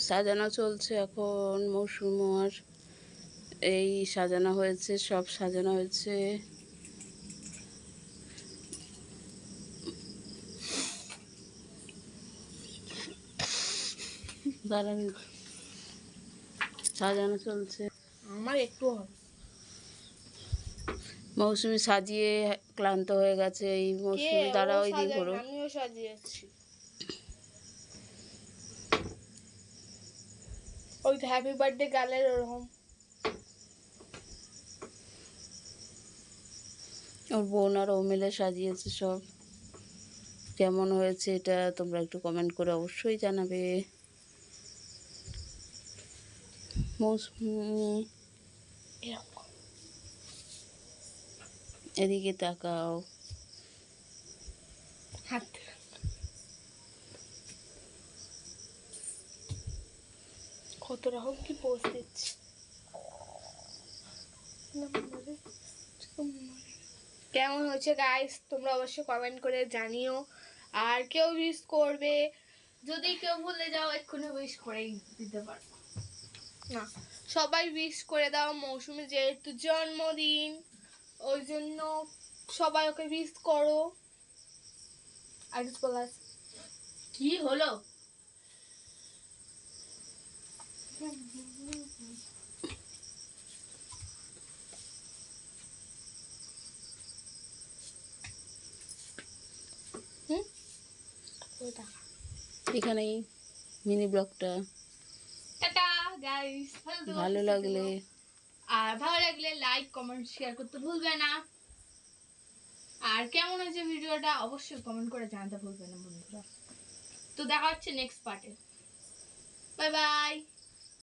সাজানো চলছে এখন মৌসুমার। এই সাজানো হয়েছে, সব সাজানো হয়েছে। দাঁড়ান, সাজানো চলছে। আমার একটু হবে। মৌসুমি সাজিয়ে ক্লান্ত হয়ে গেছে। এই মৌসুমি দ্বারা ওই দিক করো। আমিও সাজিয়েছি। ওই তো হ্যাপি বার্থডে গালের ওরকম। ওর বোন আর ও মিলে সাজিয়েছে সব। কেমন হয়েছে এটা তোমরা একটু কমেন্ট করে অবশ্যই জানাবে। মৌসুমি এদিকে তাকাও। হাত কত রকম কি পোস্ট দিচ্ছে। কেমন হয়েছে গাইস তোমরা অবশ্যই কমেন্ট করে জানিও। আর কেউ উইশ করবে, যদি কেউ ভুলে যাও এক্ষুনি উইশ করেই দিতে পারবো না। সবাই উইশ করে দাও, মৌসুমী যেহেতু জন্মদিন ওই জন্য সবাই ওকে উইশ করো। আর কিছু বলার আছে? কি হলো? এখানেই মিনি ব্লগটা। টাটা গাইস, ভালো লাগলে লাইক কমেন্ট শেয়ার করতে ভুলবে না। আর কেমন হয়েছে ভিডিওটা অবশ্যই কমেন্ট করে জানাতে ভুলবে না বন্ধুরা। তো দেখা হচ্ছে নেক্সট পার্টে। Bye bye.